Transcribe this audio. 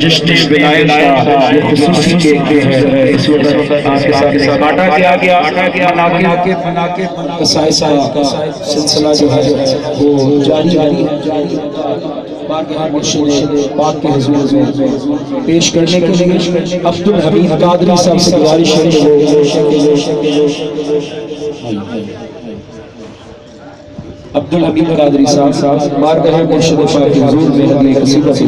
जश्न विलायत का ये खुसूसी केक है। इस वक्त आपके साथ आटा के आगे बना के कसायसा का सिलसिला जो है वो जारी है। पाक के हुजूर में पेश करने के लिए अब्दुल हमीद कादरी साहब से गुजारिश है कि वो अब्दुल हमीद कादरी साहब बारगाह मुर्शिद पाक के हुजूर में हमें कसीदा